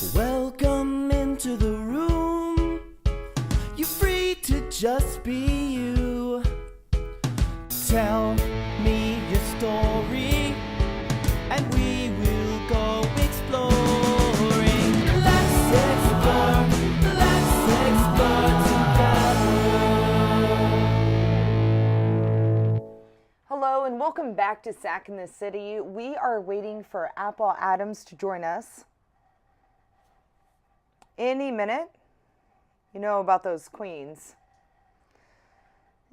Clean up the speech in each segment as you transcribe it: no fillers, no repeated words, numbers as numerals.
Welcome into the room. You're free to just be you. Tell me your story, and we will go exploring. Let's explore together. Hello and welcome back to Sack in the City. We are waiting for Apple Adams to join us any minute. You know about those queens.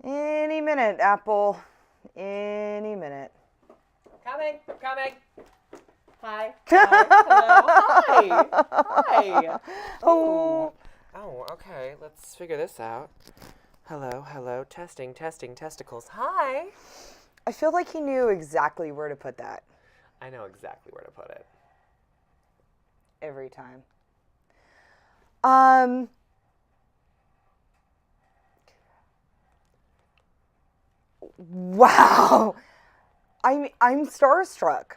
Any minute, Apple. Any minute. Coming. Hi. Hello. Hi. Oh. Oh, okay. Let's figure this out. Hello. Testing, testicles. Hi. I feel like he knew exactly where to put that I know exactly where to put it. every time. Wow. I'm starstruck.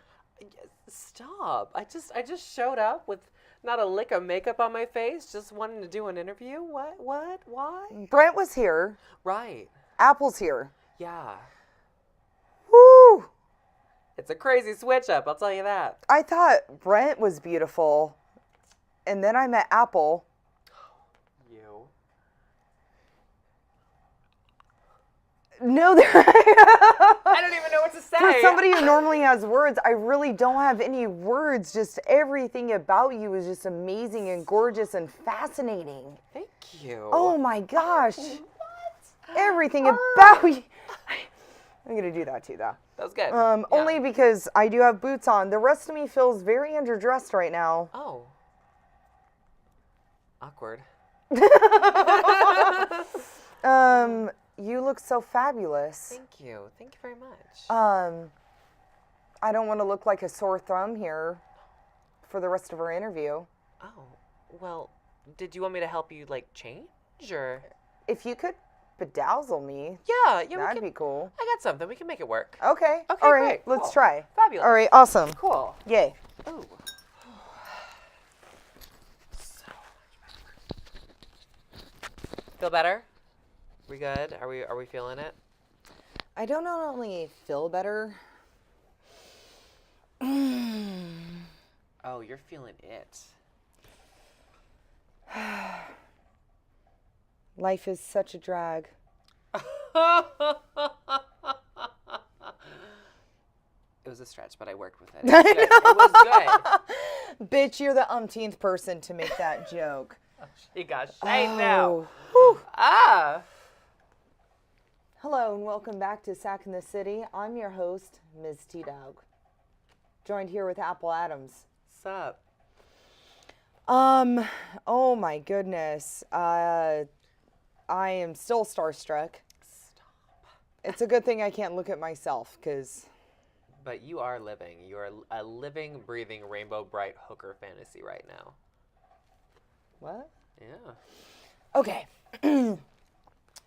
Stop. I just showed up with not a lick of makeup on my face, just wanting to do an interview. What? Why? Brent was here. Right. Apple's here. Yeah. Woo! It's a crazy switch up, I'll tell you that. I thought Brent was beautiful, and then I met Apple. You. No, I don't even know what to say. for somebody who normally has words, I really don't have any words. Just everything about you is just amazing and gorgeous and fascinating. Thank you. Oh my gosh. What? Everything about you. I'm going to do that too, though. That was good. Yeah. Only because I do have boots on. The rest of me feels very underdressed right now. Oh. Awkward. You look so fabulous. Thank you. Thank you very much. I don't want to look like a sore thumb here for the rest of our interview. Oh, well, did you want me to help you, change, or? If you could bedazzle me, Yeah, that'd be cool. I got something. We can make it work. Okay. Okay, All right, great. let's Cool. try. Fabulous. All right, awesome. Cool. Yay. Ooh. So much better. Feel better? We good? Are we feeling it? I don't not only feel better. Oh, you're feeling it. Life is such a drag. It was a stretch, but I worked with it. It was good. It was good. Bitch, you're the umpteenth person to make that joke. She got shade now. Whew. Ah. Hello and welcome back to Sack in the City. I'm your host, Ms. T-Dog. Joined here with Apple Adams. Sup? Oh my goodness. I am still starstruck. Stop. It's a good thing I can't look at myself, because... But you are living. You are a living, breathing, rainbow bright hooker fantasy right now. What? Yeah. Okay.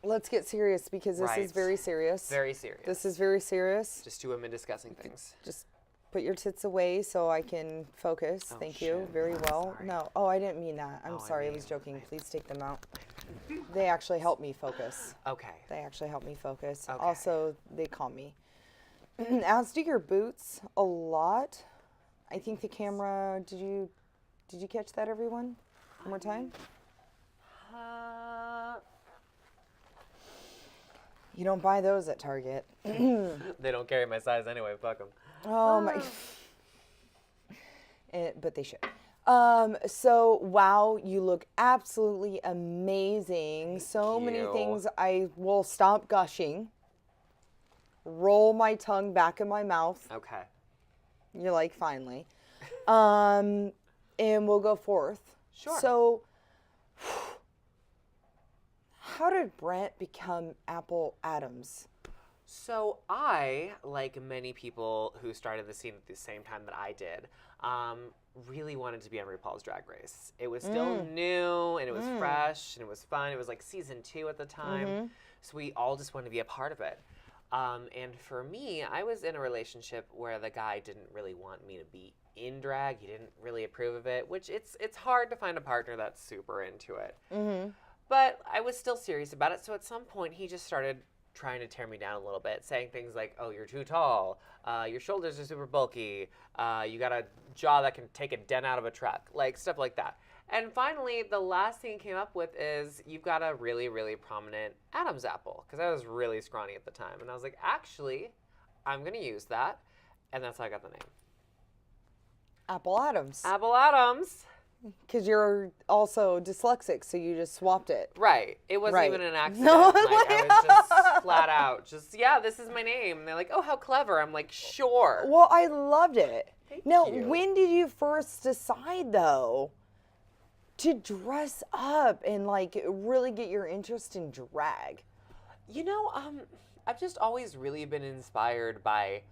Let's get serious, because this is Right. very serious. Very serious. This is very serious. Just two women discussing things. Just put your tits away so I can focus. Oh, Thank you. shit. Very well. Sorry. No. Oh, I didn't mean that. I'm Oh, I sorry. I mean- was joking. Please take them out. They actually help me focus. Okay. They actually help me focus. Okay. Also, they calm me. As do your boots a lot. I think the camera, did you catch that, everyone? One more time? You don't buy those at Target. They don't carry my size anyway. Fuck them. Oh my. But they should. So, wow, you look absolutely amazing. So many you. things. I will stop gushing. Roll my tongue back in my mouth. Okay. You're like, finally. And we'll go forth. Sure. So, how did Brent become Apple Adams? So I, like many people who started the scene at the same time that I did, really wanted to be on RuPaul's Drag Race. It was still new, and it was fresh, and it was fun. It was like season 2 at the time, so we all just wanted to be a part of it. And for me, I was in a relationship where the guy didn't really want me to be in drag. He didn't really approve of it, which it's hard to find a partner that's super into it. Mm-hmm. But I was still serious about it. So at some point, he just started trying to tear me down a little bit, saying things like, oh, you're too tall. Your shoulders are super bulky. You got a jaw that can take a dent out of a truck. Like, stuff like that. And finally, the last thing he came up with is, you've got a really, really prominent Adam's apple. Because I was really scrawny at the time. And I was like, actually, I'm going to use that. And that's how I got the name. Apple Adams. Apple Adams. Because you're also dyslexic, so you just swapped it. Right. It wasn't Right. even an accident. No, Like, I was just flat out, yeah, this is my name. And they're like, oh, how clever. I'm like, sure. Well, I loved it. Thank Now, you. when did you first decide, though, to dress up and, like, really get your interest in drag? You know, I've just always really been inspired by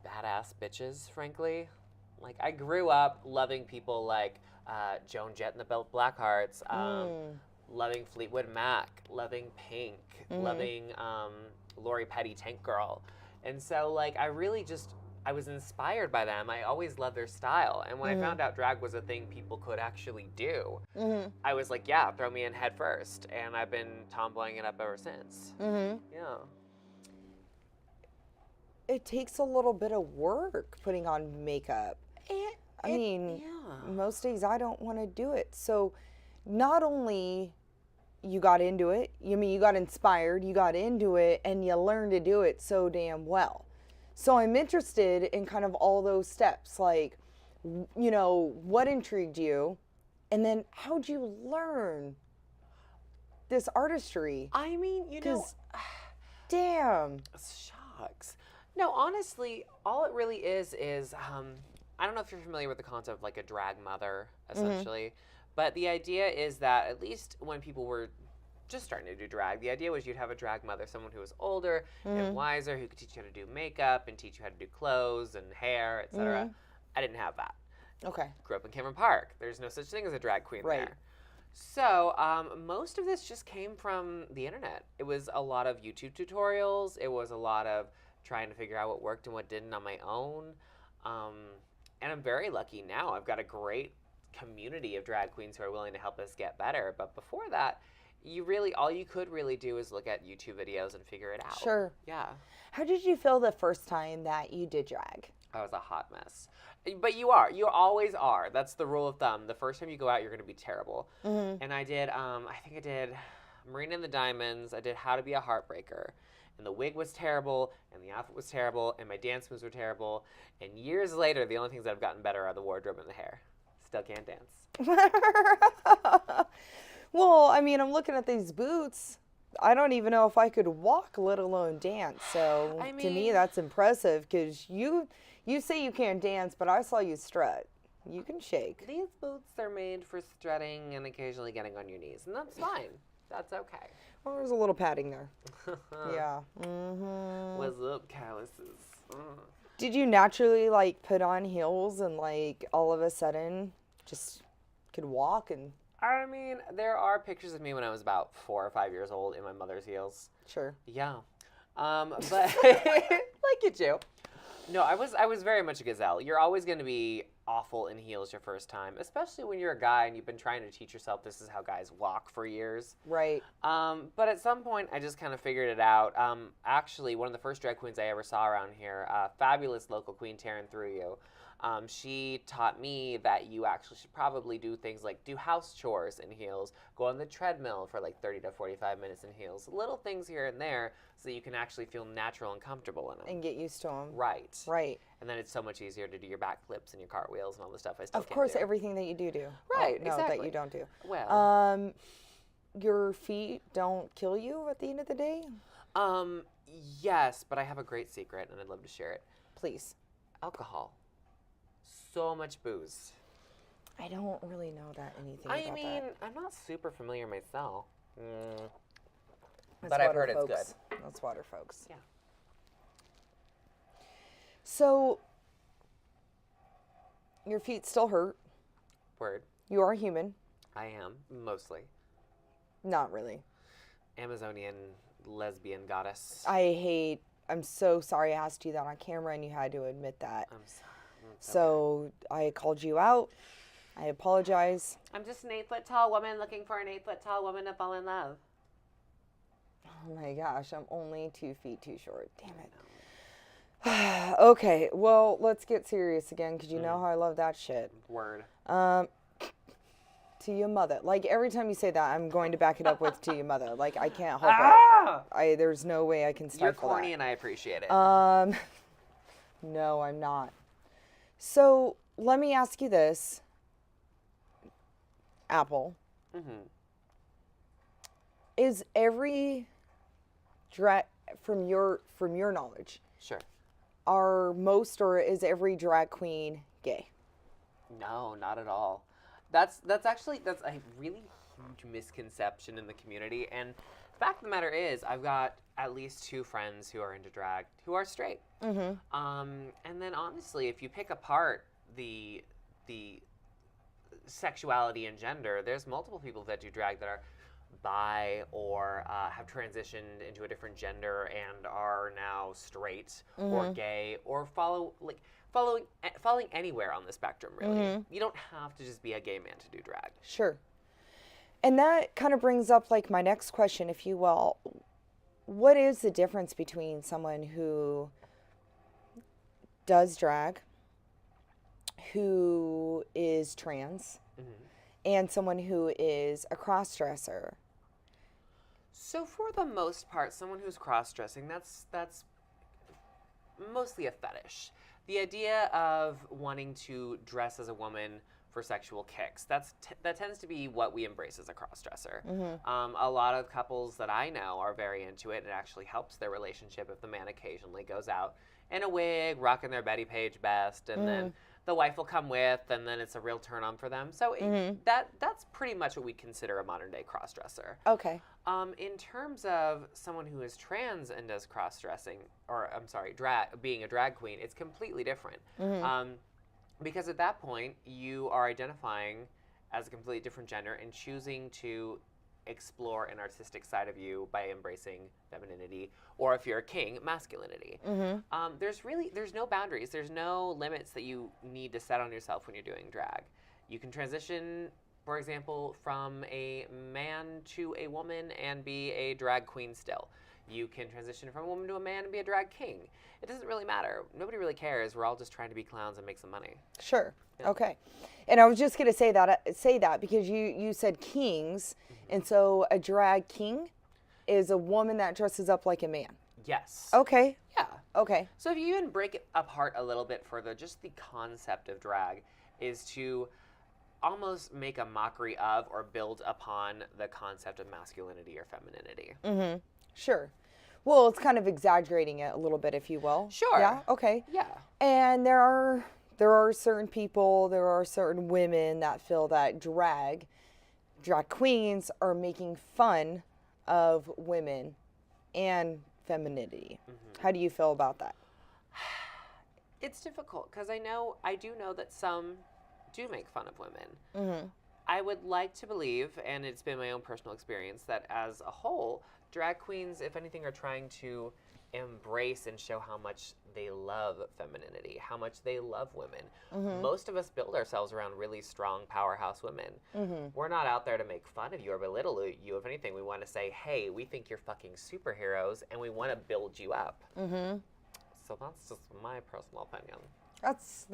badass bitches, frankly. Like, I grew up loving people like Joan Jett and the Blackhearts, loving Fleetwood Mac, loving Pink, loving Lori Petty, Tank Girl. And so, like, I was inspired by them. I always loved their style. And when I found out drag was a thing people could actually do, I was like, yeah, throw me in head first. And I've been tomboying it up ever since. Yeah. It takes a little bit of work putting on makeup. I mean, most days I don't want to do it. So not only you got into it, you got inspired, you got into it, and you learned to do it so damn well. So I'm interested in kind of all those steps, like, what intrigued you, and then how'd you learn this artistry? I mean, Damn. Shucks. No, honestly, all it really is I don't know if you're familiar with the concept of like a drag mother, essentially, but the idea is that at least when people were just starting to do drag, the idea was you'd have a drag mother, someone who was older and wiser, who could teach you how to do makeup and teach you how to do clothes and hair, etc. I didn't have that. Okay. Grew up in Cameron Park. There's no such thing as a drag queen Right. there. So most of this just came from the internet. It was a lot of YouTube tutorials. It was a lot of trying to figure out what worked and what didn't on my own. And I'm very lucky now. I've got a great community of drag queens who are willing to help us get better. But before that, all you could really do is look at YouTube videos and figure it out. Sure. Yeah. How did you feel the first time that you did drag? I was a hot mess. But you always are. That's the rule of thumb. The first time you go out, you're going to be terrible. And I did, I think I did Marina and the Diamonds. I did How to Be a Heartbreaker. And the wig was terrible, and the outfit was terrible, and my dance moves were terrible. And years later, the only things that have gotten better are the wardrobe and the hair. Still can't dance. Well, I mean, I'm looking at these boots. I don't even know if I could walk, let alone dance. So to me, that's impressive because you say you can't dance, but I saw you strut. You can shake. These boots are made for strutting and occasionally getting on your knees, and that's fine. That's okay. Well, there's a little padding there. Yeah. What's up, calluses? Did you naturally like put on heels and like all of a sudden just could walk and? I mean, there are pictures of me when I was about 4 or 5 years old in my mother's heels. Sure. Yeah. But like you do. No, I was very much a gazelle. You're always going to be awful in heels your first time, especially when you're a guy and you've been trying to teach yourself this is how guys walk for years. Right. But at some point, I just kind of figured it out. Actually, one of the first drag queens I ever saw around here, fabulous local queen, Taryn Through You, she taught me that you actually should probably do things like do house chores in heels, go on the treadmill for like 30 to 45 minutes in heels, little things here and there so that you can actually feel natural and comfortable in them. And get used to them. Right. Right. And then it's so much easier to do your back flips and your cartwheels and all the stuff I still Of can't course, do. everything that you do. Right, Oh, no, exactly. that you don't do. Well. Your feet don't kill you at the end of the day? Yes, but I have a great secret and I'd love to share it. Please. Alcohol. So much booze. I don't really know anything about I mean, that. I'm not super familiar myself. That's But I've water, heard it's folks. good. That's water, folks. Yeah. So, your feet still hurt. Word. You are human. I am, mostly. Not really. Amazonian lesbian goddess. I'm so sorry I asked you that on camera and you had to admit that. I'm sorry. So I called you out. I apologize. I'm just an 8-foot tall woman looking for an 8-foot tall woman to fall in love. Oh my gosh, I'm only 2 feet too short. Damn it. Okay, well, let's get serious again, because you know how I love that shit. Word. To your mother. Like, every time you say that, I'm going to back it up with to your mother. Like, I can't help it. There's no way I can stifle You're corny that. and I appreciate it. No, I'm not. So, let me ask you this. Apple. Is every drag, from your knowledge, Sure. is every drag queen gay? No, not at all. That's a really huge misconception in the community. And the fact of the matter is, I've got at least 2 friends who are into drag who are straight. And then honestly, if you pick apart the sexuality and gender, there's multiple people that do drag that are bi or have transitioned into a different gender and are now straight or gay or falling anywhere on the spectrum, really. You don't have to just be a gay man to do drag. Sure. And that kind of brings up like my next question, if you will. What is the difference between someone who does drag, who is trans, and someone who is a crossdresser? So for the most part, someone who's cross-dressing, that's mostly a fetish. The idea of wanting to dress as a woman for sexual kicks, that tends to be what we embrace as a cross-dresser. A lot of couples that I know are very into it. It actually helps their relationship if the man occasionally goes out in a wig, rocking their Betty Page best, and then the wife will come with, and then it's a real turn on for them. So that's pretty much what we consider a modern day cross-dresser. Okay. In terms of someone who is trans and does cross-dressing, or I'm sorry, being a drag queen, it's completely different. Because at that point, you are identifying as a completely different gender and choosing to explore an artistic side of you by embracing femininity, or if you're a king, masculinity. There's no boundaries. There's no limits that you need to set on yourself when you're doing drag. You can transition, for example, from a man to a woman and be a drag queen still. You can transition from a woman to a man and be a drag king. It doesn't really matter. Nobody really cares. We're all just trying to be clowns and make some money. Sure. Yeah. Okay. And I was just going to say that because you said kings, and so a drag king is a woman that dresses up like a man. Yes. Okay. Yeah. Okay. So if you even break it apart a little bit further, just the concept of drag is to almost make a mockery of or build upon the concept of masculinity or femininity. Sure. Well, it's kind of exaggerating it a little bit, if you will. Sure. Yeah. Okay. Yeah. And there are certain people, there are certain women that feel that drag queens are making fun of women and femininity. How do you feel about that? It's difficult because I do know that some do make fun of women. I would like to believe, and it's been my own personal experience, that as a whole, drag queens, if anything, are trying to embrace and show how much they love femininity, how much they love women. Most of us build ourselves around really strong powerhouse women. We're not out there to make fun of you or belittle you. If anything, we want to say, hey, we think you're fucking superheroes and we want to build you up. So that's just my personal opinion. That's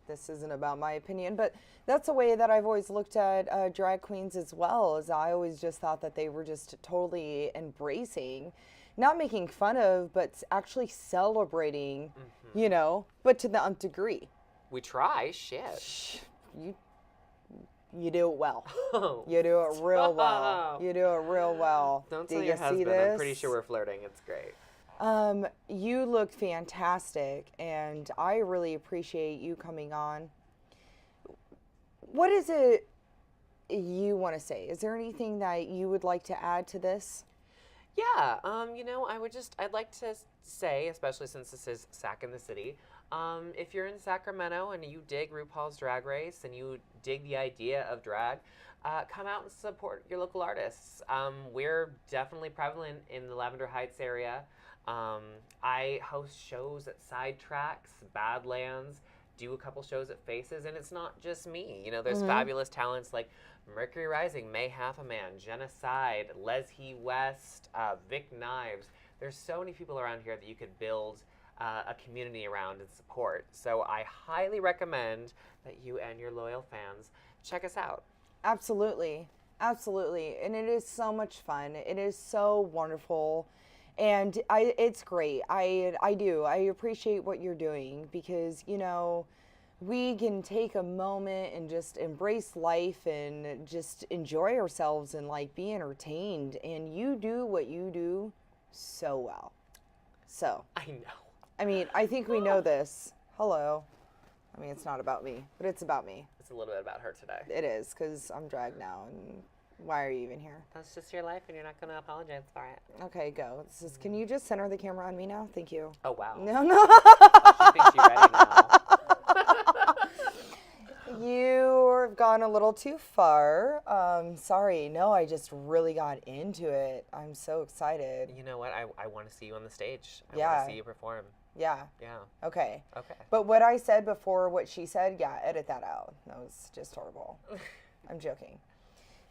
this isn't about my opinion, but that's the way that I've always looked at drag queens as well. Is I always just thought that they were just totally embracing, not making fun of, but actually celebrating, you know, but to the nth degree. We try, shit. You do it well. You do it real well. You do it real well. Don't do tell you your see husband. this? I'm pretty sure we're flirting. It's great. You look fantastic, and I really appreciate you coming on. What is it you want to say? Is there anything that you would like to add to this? Yeah, I'd like to say, especially since this is Sac in the City, if you're in Sacramento and you dig RuPaul's Drag Race and you dig the idea of drag, come out and support your local artists. We're definitely prevalent in the Lavender Heights area. I host shows at Sidetracks, Badlands, do a couple shows at Faces, and it's not just me. You know, there's fabulous talents like Mercury Rising, May Half a Man, Genocide, Leslie West, Vic Knives. There's so many people around here that you could build a community around and support. So I highly recommend that you and your loyal fans check us out. Absolutely. Absolutely. And it is so much fun. It is so wonderful. And it's great. I do. I appreciate what you're doing because, you know, we can take a moment and just embrace life and just enjoy ourselves and like be entertained. And you do what you do so well. So. I know. I mean, I think we know this. Hello. I mean, it's not about me, but it's about me. It's a little bit about her today. It is, because I'm dragged now, and why are you even here? That's just your life, and you're not going to apologize for it. Okay, go. Can you just center the camera on me now? Thank you. Oh, wow. No, no. Oh, she thinks she's ready now. You've gone a little too far. Sorry. No, I just really got into it. I'm so excited. You know what? I want to see you on the stage. I Yeah. want to see you perform. Yeah. Yeah. Okay. Okay. But what I said before, what she said, yeah, edit that out. That was just horrible. I'm joking.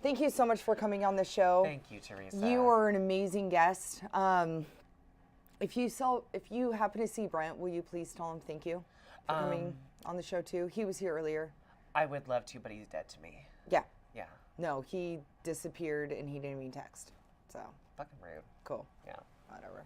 Thank you so much for coming on the show. Thank you, Teresa. You were an amazing guest. If you happen to see Brent, will you please tell him thank you for coming on the show too? He was here earlier. I would love to, but he's dead to me. Yeah. Yeah. No, he disappeared and he didn't even text. So. Fucking rude. Cool. Yeah. Whatever.